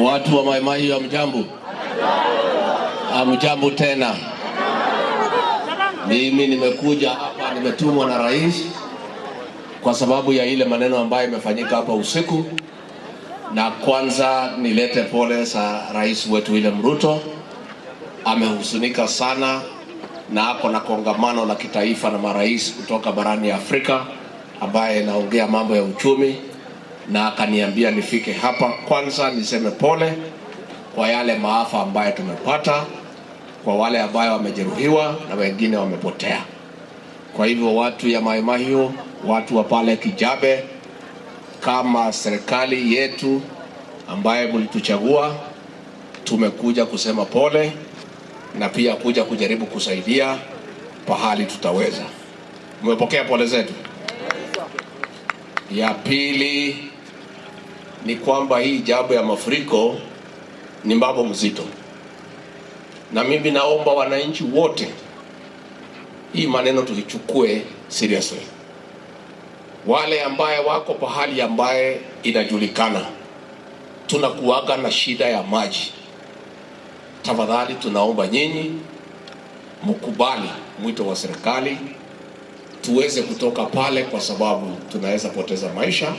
Watu wa Mai Mahiu hamjambo? Hamjambo tena. Mimi nimekuja hapa, nimetumwa na rais kwa sababu ya ile maneno ambayo imefanyika hapa usiku. Na kwanza nilete pole za rais wetu William Ruto. Amehuzunika sana na ako na kongamano la kitaifa na marais kutoka barani Afrika ambaye naongea mambo ya uchumi, na akaniambia nifike hapa kwanza niseme pole kwa yale maafa ambayo tumepata, kwa wale ambao wamejeruhiwa na wengine wamepotea. Kwa hivyo watu ya Mai Mahiu, watu wa pale Kijabe, kama serikali yetu ambaye mlituchagua, tumekuja kusema pole na pia kuja kujaribu kusaidia pahali tutaweza. Mmepokea pole zetu? Ya pili ni kwamba hii jambo ya mafuriko ni mambo mzito, na mimi naomba wananchi wote hii maneno tulichukue seriously. Wale ambaye wako pahali ambaye inajulikana tunakuaga na shida ya maji, tafadhali tunaomba nyinyi mkubali mwito wa serikali tuweze kutoka pale, kwa sababu tunaweza poteza maisha.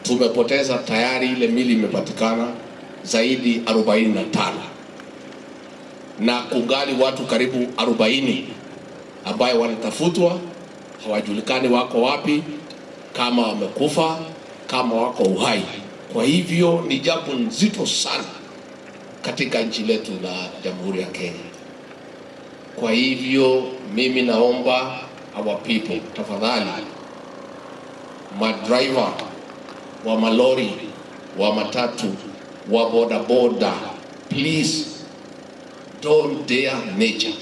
Tumepoteza tayari, ile mili imepatikana zaidi 45 na kungali watu karibu 40 ambayo wanatafutwa, hawajulikani wako wapi, kama wamekufa, kama wako uhai. Kwa hivyo ni jambo nzito sana katika nchi letu la Jamhuri ya Kenya. Kwa hivyo mimi naomba our people, tafadhali, madriver wa malori, wa matatu, wa boda boda, please don't dare nature.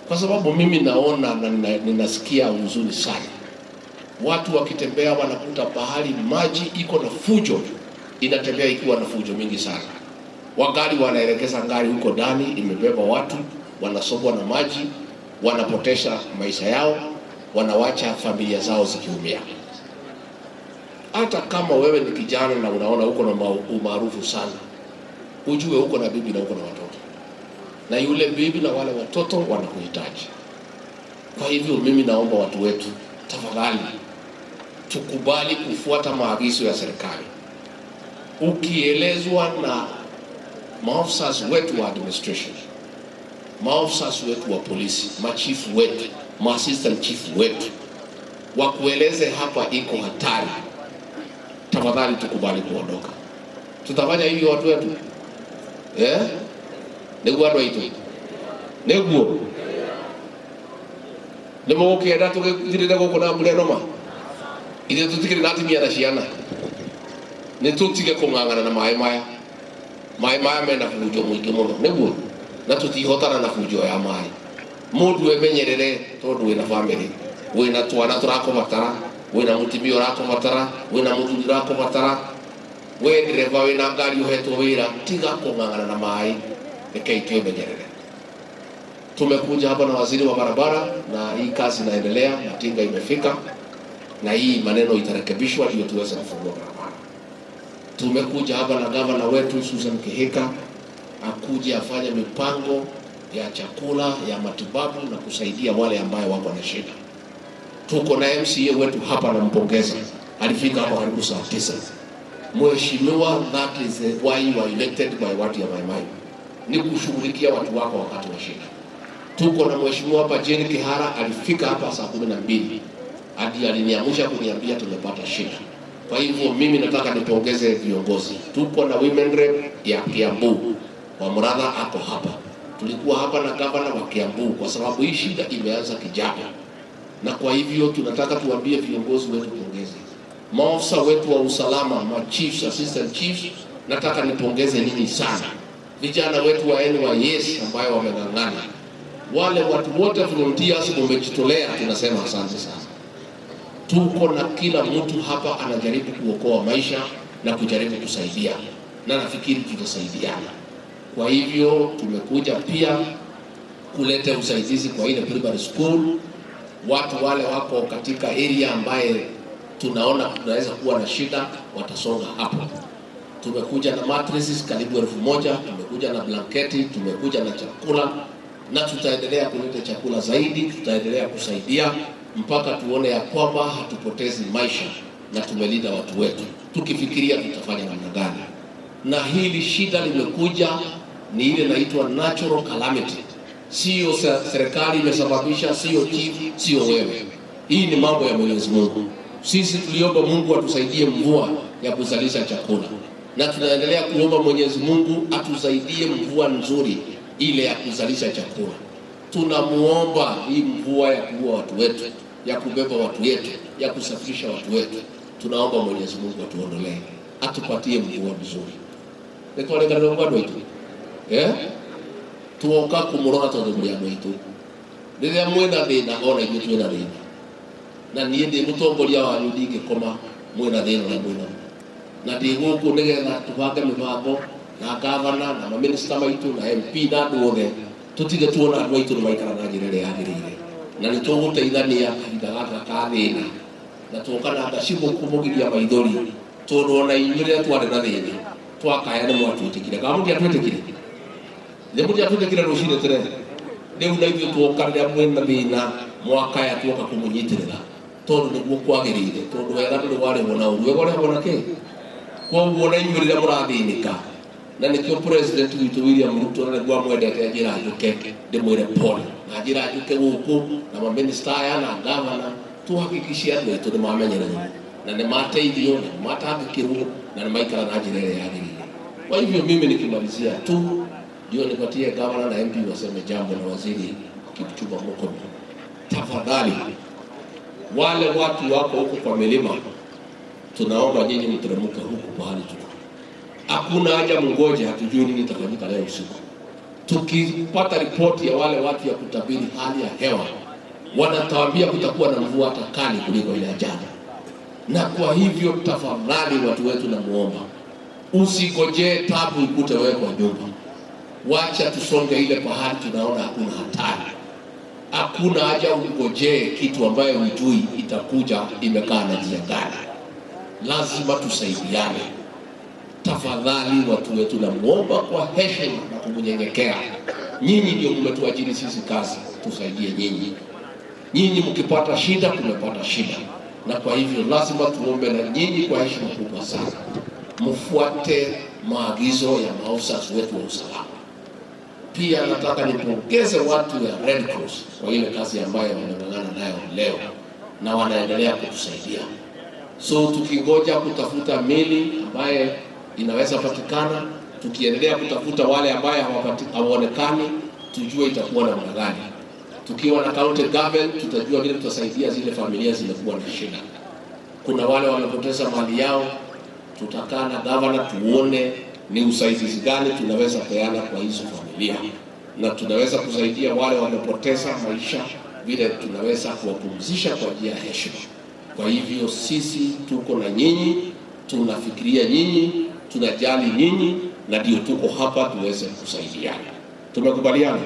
Kwa sababu mimi naona na ninasikia huzuni sana. Watu wakitembea wanakuta pahali maji iko na fujo, inatembea ikiwa na fujo mingi sana. Wagari wanaelekeza ngari huko ndani, imebeba watu, wanasombwa na maji, wanapotesha maisha yao, wanawacha familia zao zikiumia. Hata kama wewe ni kijana na unaona uko na umaarufu sana, ujue uko na bibi na uko na watoto, na yule bibi na wale watoto wanakuhitaji. Kwa hivyo mimi naomba watu wetu, tafadhali tukubali kufuata maagizo ya serikali. Ukielezwa na maafisa wetu wa administration, maafisa wetu wa polisi, machifu wetu, assistant chief wetu, wakueleze hapa iko hatari, tafadhali tukubali kuondoka. Tutafanya hivi watu wetu? Niguo andu aitu niguo nimo ukienda tugithirire guku na mbure noma ithe tutikire na atimia na ciana, ni tutige kung'ang'ana na mai maya mena fujo muingi muno niguo, na tutihotana na fujo ya mai. Mundu emenyerere tondu wina family, wina twana turakubatara, wina mutimio urakubatara, wina muthuri urakubatara, we dereva wina ngari uhetwo wira, tiga kung'ang'ana na mai, rekei tumenyerere. Tumekuja hapa na waziri wa barabara na hii kazi inaendelea, matinga imefika na hii maneno itarekebishwa ndio tuweze kufungua barabara. Tumekuja hapa na gavana wetu Susan Kihika akuje afanye mipango ya chakula, ya matibabu na kusaidia wale ambao wako na shida. Tuko na MCA wetu hapa, nampongeza, alifika hapa karibu saa 9. Mheshimiwa, that is why you are elected by watu ya Mai Mahiu, ni kushughulikia watu wako wakati wa shida. Tuko na mheshimiwa hapa Jane Kihara, alifika hapa saa 12 hadi aliniamsha kuniambia tumepata shida. Kwa hivyo mimi nataka nipongeze viongozi. Tuko na women rep ya Kiambu, wa Muratha ako hapa. Tulikuwa hapa na gavana wa Kiambu kwa sababu hii shida imeanza Kijabe, na kwa hivyo tunataka tuambie viongozi wetu pongezi. Maafisa wetu wa usalama, ma chiefs, assistant chiefs, nataka nipongeze nini sana. Vijana wetu wa NYS ambayo wameng'ang'ana, wale watu wote volunteers wamejitolea, tunasema asante sana. Tuko na kila mtu hapa anajaribu kuokoa maisha na kujaribu kusaidia, na nafikiri tutasaidiana. Kwa hivyo tumekuja pia kuleta usaidizi kwa ile primary school. Watu wale wako katika area ambaye tunaona tunaweza kuwa na shida watasonga hapo. tumekuja na mattresses karibu 1000, tumekuja na blanketi, tumekuja na chakula, na tutaendelea kuleta chakula zaidi, tutaendelea kusaidia mpaka tuone ya kwamba hatupotezi maisha na tumelinda watu wetu, tukifikiria tutafanya namna gani. Na hili shida limekuja ni ile inaitwa natural calamity. Sio serikali imesababisha, sio chief, sio wewe. Hii ni mambo ya Mwenyezi Mungu. Sisi tuliomba Mungu atusaidie mvua ya kuzalisha chakula, na tunaendelea kuomba Mwenyezi Mungu atusaidie mvua nzuri ile ya kuzalisha chakula. Tunamuomba hii mvua ya kuua watu wetu, ya kubeba watu wetu, ya kusafirisha watu wetu. Tunaomba Mwenyezi Mungu atuondolee, atupatie mvua nzuri. Nitwale kana ngwa wetu. Tuoka kumurora tondu muri amwitu. Riria mwena thina ona ithu twina thina. Na niĩ ndĩ mũtongoria wanyu ndingĩkoma mwena thina na mwena. Na ndĩ gũkũ nĩgetha tũbange mĩbango na gavana na maminista maitũ na MP na andũ othe tutige tuona andũ aitũ nĩ maikara na njĩra ĩrĩa yagĩrĩire. Na nĩ tũgũteithania kahinda gaka ka thĩna. Na tuoka na ngacibũ kũmũgiria maithori tondũ ona inyuĩ rĩrĩa twarĩ na thĩna twakaya nĩ mwatwĩtĩkire. Kana mũtiatwĩtĩkire? Nĩ mũtiatwĩtĩkire rũcinĩ tene? Rĩu na ithuĩ tuoka rĩrĩa mwĩna thĩna mwakaya tuoka kũmũnyitĩrĩra tondũ nĩguo kwagĩrĩire, tondũ wega ndũrĩ warĩhwo na ũru. Wega ũrĩhwo na kĩ? Koguo na inyuĩ rĩrĩa mũrathĩnĩka, na nĩkĩo president witũ William Ruto na nĩguo amwendete Njĩra Njũke ndĩmwĩre pole. Na Njĩra Njũke gũkũ na maminista aya na gavana tuhakikishie andũ aitũ nĩ mamenyererwo na nĩ mateithio na nĩ matangĩkĩrwo na nĩ maikara na njĩra ĩrĩa yagĩrĩire. Kwa hivyo mimi nikimalizia tu ndio nipatie gavana na MP waseme jambo na waziri Kipchumba Murkomen. Tafadhali wale watu wako huko kwa milima, tunaomba nyinyi mteremke huku pahali tuko. Hakuna haja mngoje, hatujui nini itafanyika leo usiku. Tukipata ripoti ya wale watu ya kutabiri hali ya hewa, wanatuambia kutakuwa na mvua hata kali kuliko ile jana. Na kwa hivyo tafadhali watu wetu, na muomba usigojee tabu ikute wewe kwa nyumba. Wacha tusonge ile pahali tunaona hakuna hatari. Hakuna haja ungojee kitu ambayo hujui itakuja imekaa na njia gani. Lazima tusaidiane. Tafadhali watu wetu, na muomba kwa heshima na kunyenyekea. Nyinyi ndio mmetuajiri sisi kazi, tusaidie nyinyi. Nyinyi mkipata shida, tumepata shida. Na kwa hivyo lazima tuombe na nyinyi kwa heshima kubwa sana. Mfuate maagizo ya maafisa wetu wa usalama. Pia nataka nipongeze watu ya Red Cross kwa ile kazi ambayo wameng'ang'ana nayo leo na wanaendelea kutusaidia. So tukingoja kutafuta mili ambaye inaweza patikana, tukiendelea kutafuta wale ambaye hawaonekani, tujue itakuwa na namna gani. Tukiwa na county government tutajua vile tutasaidia zile familia zimekuwa na shida. Kuna wale wamepoteza mali yao, tutakaa na governor tuone ni usaidizi gani tunaweza peana kwa hizo familia, na tunaweza kusaidia wale wamepoteza maisha vile tunaweza kuwapumzisha kwa njia ya heshima. Kwa hivyo sisi tuko na nyinyi, tunafikiria nyinyi, tunajali nyinyi, na ndio tuko hapa tuweze kusaidiana. Tumekubaliana?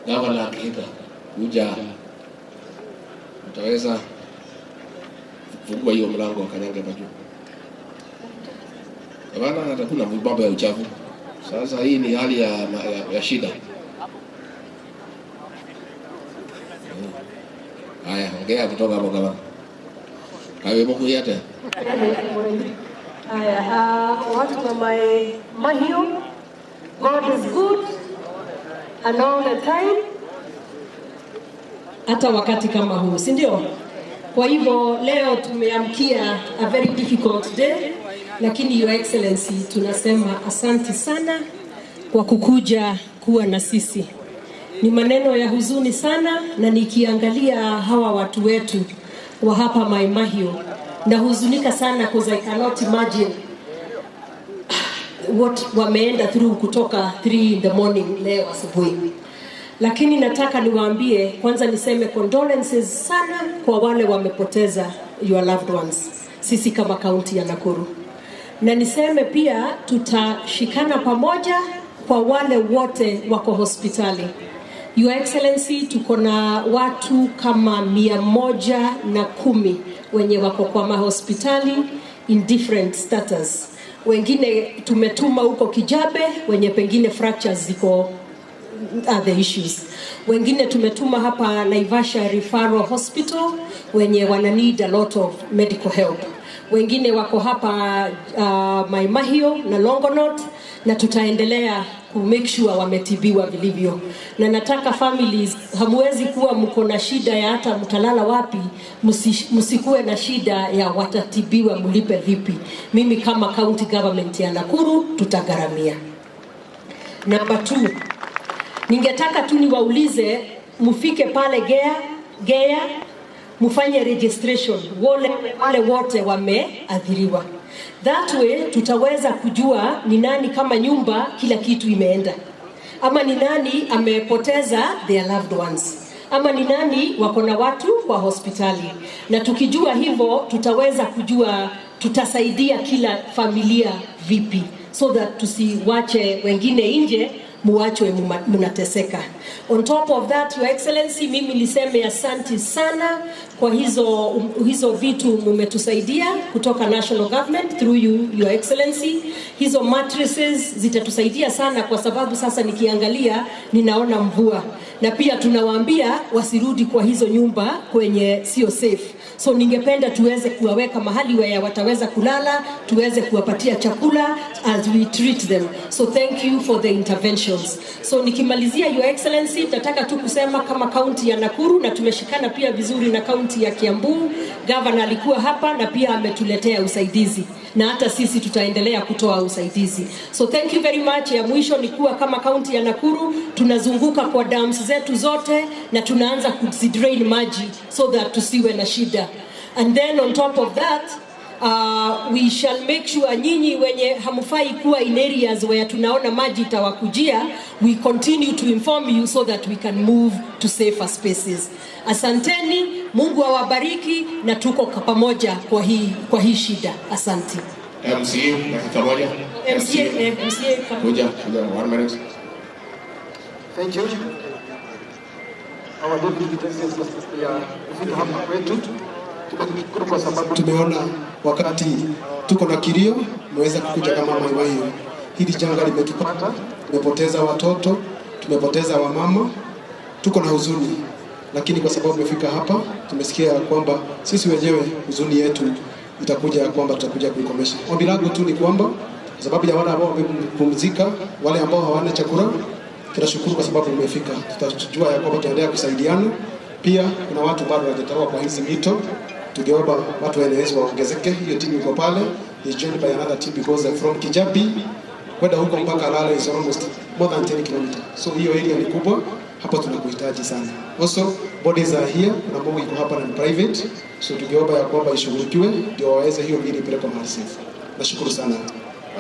Gavana akika kuja, utaweza kufungua hiyo mlango wa Kanyange Majuu. Gavana atakuna mambo ya uchafu. Sasa hii ni hali ya shida. Haya, ongea kutoka hapo gavana. Kawe mko yate. Haya, watu wa Mahio, God is good and all the time. Hata wakati kama huu, si ndio? Kwa hivyo leo tumeamkia a very difficult day, lakini Your Excellency tunasema asante sana kwa kukuja kuwa na sisi. Ni maneno ya huzuni sana, na nikiangalia hawa watu wetu wa hapa Mahio na huzunika sana because I cannot imagine what wameenda through kutoka 3 in the morning leo asubuhi. Lakini nataka niwaambie, kwanza niseme condolences sana kwa wale wamepoteza your loved ones, sisi kama kaunti ya Nakuru. Na niseme pia tutashikana pamoja kwa wale wote wako hospitali. Your Excellency, tuko na watu kama 110 wenye wako kwa mahospitali in different status. wengine tumetuma huko Kijabe wenye pengine fractures ziko other issues. Wengine tumetuma hapa Naivasha Referral Hospital wenye wana need a lot of medical help. Wengine wako hapa Mai Mahiu na Longonot, na tutaendelea ku make sure wametibiwa vilivyo. Na nataka families, hamwezi kuwa mko na shida ya hata mtalala wapi, msikuwe na shida ya watatibiwa mlipe vipi. Mimi kama county government ya Nakuru tutagharamia. Number 2, ningetaka tu niwaulize mufike pale Gea mufanye registration wale wote wameathiriwa. That way tutaweza kujua ni nani kama nyumba kila kitu imeenda, ama ni nani amepoteza their loved ones, ama ni nani wako na watu kwa hospitali. Na tukijua hivyo tutaweza kujua tutasaidia kila familia vipi, so that tusiwache wengine nje muachwe mnateseka. On top of that, Your Excellency, mimi niseme asante sana kwa hizo vitu mumetusaidia kutoka national government through you, Your Excellency. Hizo mattresses zitatusaidia sana kwa sababu sasa nikiangalia ninaona mvua, na pia tunawaambia wasirudi kwa hizo nyumba kwenye sio safe. So ningependa tuweze kuwaweka mahali where wataweza kulala, tuweze kuwapatia chakula as we treat them. So thank you for the interventions. So nikimalizia, Your Excellency, nataka tu kusema kama county ya Nakuru, na tumeshikana pia vizuri na county ya Kiambu. Governor alikuwa hapa na pia ametuletea usaidizi, na hata sisi tutaendelea kutoa usaidizi. So thank you very much. Ya mwisho ni kuwa kama county ya Nakuru tunazunguka kwa dams zetu zote na tunaanza kuzidrain maji so that tusiwe na shida. And then on top of that, we shall make sure nyinyi wenye hamufai kuwa in areas where tunaona maji itawakujia, we continue to inform you so that we can move to safer spaces. Asanteni, Mungu awabariki, na tuko pamoja kwa hii shida. Asante. MCA dakika moja. MCA Kuja 1 minute. Thank you. Our deputy president ya kufika hapa kwetu. Tunashukuru kwa sababu tumeona wakati tuko na kilio mweza kukuja kama mama hiyo. Hili janga limetupata, tumepoteza watoto, tumepoteza wamama, tuko na huzuni. Lakini kwa sababu tumefika hapa, tumesikia kwamba sisi wenyewe huzuni yetu itakuja kwamba tutakuja kuikomesha. Ombi langu tu ni kwamba kwa sababu ya wale ambao wamepumzika, wale ambao hawana chakula, tunashukuru kwa sababu umefika. Tutajua ya kwamba tutaendelea kusaidiana. Pia kuna watu bado hawajatoka kwa hizi mito. Tungeomba watu waendelee waongezeke. Hiyo timu iko pale, is joined by another team because from Kijabi kwenda huko mpaka Lale is almost more than 10 km. So hiyo area ni kubwa, hapa tunakuhitaji sana. Also bodies are here, kuna mambo iko hapa na private. So tungeomba ya kwamba ishughulikiwe ndio waweze hiyo mili peleka mahali safe. Nashukuru sana.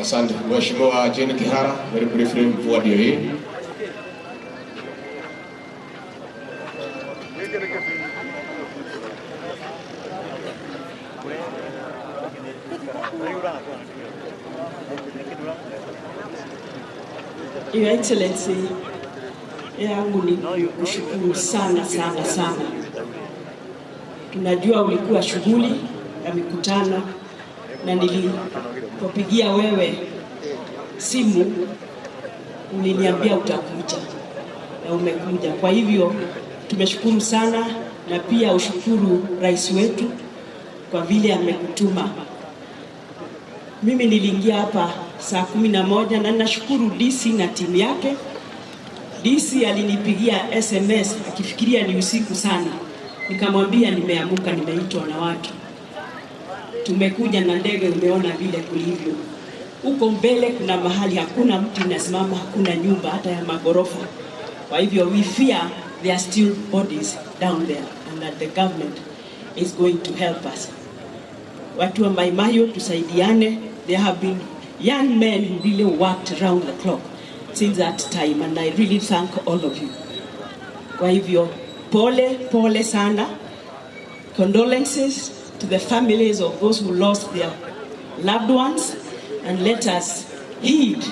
Asante. Mheshimiwa Jane Kihara, very briefly, mvua ndio hii. Your Excellency, yangu ni kushukuru sana sana sana. Tunajua ulikuwa shughuli ya mikutano, na nilipopigia wewe simu uliniambia utakuja na umekuja. Kwa hivyo tumeshukuru sana, na pia ushukuru rais wetu kwa vile amekutuma. Mimi niliingia hapa saa 11 na nashukuru DC na timu yake. DC alinipigia SMS akifikiria ni usiku sana. Nikamwambia nimeamuka, nimeitwa na watu. Tumekuja na ndege, umeona vile kulivyo. Huko mbele kuna mahali hakuna mtu unasimama, hakuna nyumba hata ya magorofa. Kwa hivyo we fear there are still bodies down there and that the government is going to help us. Watu wa Mai Mahiu tusaidiane. There have been young men who really worked around the clock since that time, and I really thank all of you. Kwa hivyo pole sana. Condolences to the families of those who lost their loved ones, and let us heed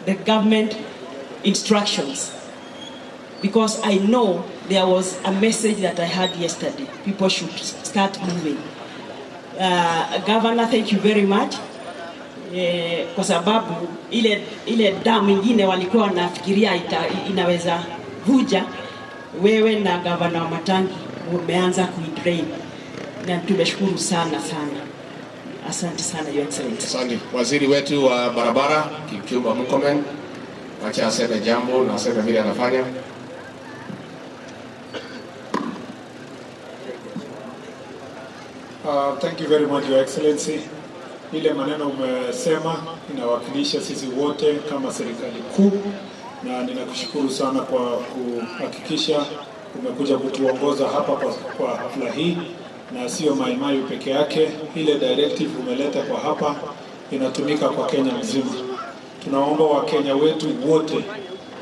the government instructions, because I know there was a message that I had yesterday. People should start moving. Governor, thank you very much. kwa sababu ile damu ingine walikuwa wanafikiria inaweza vuja, wewe na gavana wa Matangi umeanza kuidrain, na tumeshukuru sana. Asante sana Your Excellency. Asante. Waziri wetu wa barabara Kipchumba Murkomen, acha aseme jambo na aseme vile anafanya. Thank you very much Your Excellency. Ile maneno umesema inawakilisha sisi wote kama serikali kuu, na ninakushukuru sana kwa kuhakikisha umekuja kutuongoza hapa kwa hafla hii, na sio Mai Mahiu peke yake. Ile directive umeleta kwa hapa inatumika kwa Kenya mzima. Tunaomba Wakenya wetu wote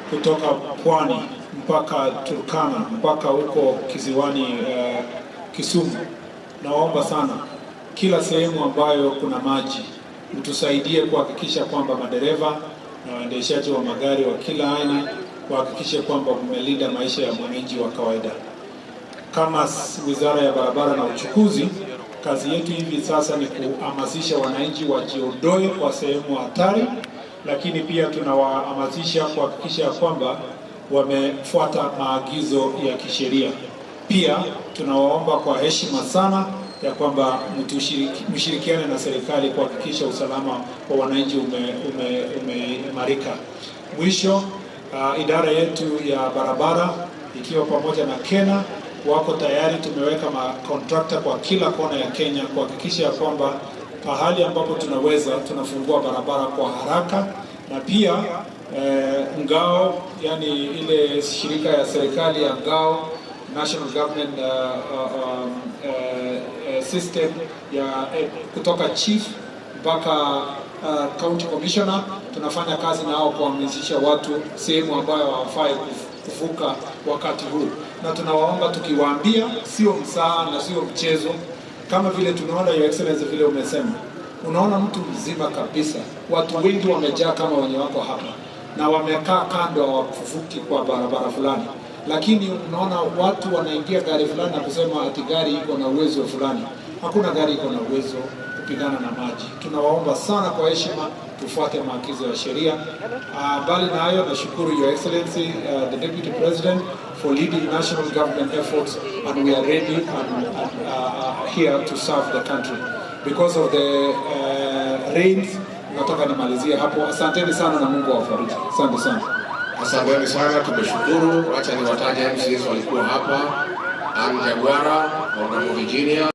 kutoka pwani mpaka Turkana mpaka huko kisiwani Kisumu, naomba sana kila sehemu ambayo kuna maji mtusaidie kuhakikisha kwamba madereva na waendeshaji wa magari wa kila aina kuhakikisha kwamba mmelinda maisha ya mwananchi wa kawaida. Kama Wizara ya Barabara na Uchukuzi, kazi yetu hivi sasa ni kuhamasisha wananchi wajiondoe kwa sehemu hatari, lakini pia tunawahamasisha kuhakikisha kwamba wamefuata maagizo ya kisheria. Pia tunawaomba kwa heshima sana ya kwamba mshirikiane na serikali kuhakikisha usalama wa wananchi umeimarika. Mwisho, idara yetu ya barabara ikiwa pamoja na Kena wako tayari, tumeweka makontrakta kwa kila kona ya Kenya kuhakikisha kwamba pahali ambapo tunaweza tunafungua barabara kwa haraka, na pia ngao, yani ile shirika ya serikali ya ngao, National Government System ya kutoka chief mpaka county commissioner, tunafanya kazi nao kuhamasisha watu sehemu ambayo hawafai kuvuka wakati huu, na tunawaomba tukiwaambia, sio msaa na sio mchezo. Kama vile tunaona Your Excellency vile umesema, unaona mtu mzima kabisa, watu wengi wamejaa kama wenye wako hapa na wamekaa kando hawavuki kwa barabara fulani, lakini unaona watu wanaingia gari fulani na kusema ati gari iko na uwezo fulani. Hakuna gari iko na uwezo kupigana na maji. Tunawaomba sana kwa heshima tufuate maagizo ya sheria. Bali na hayo, nashukuru Your Excellency the Deputy President for leading national government efforts, and we are ready and here to serve the country. Because of the rains, nataka nimalizie hapo. Asanteni sana na Mungu awafariji. Asante sana. Asanteni sana, tumeshukuru. Acha niwataje MCs walikuwa hapa: Ann Jagwara, Honorable Virginia,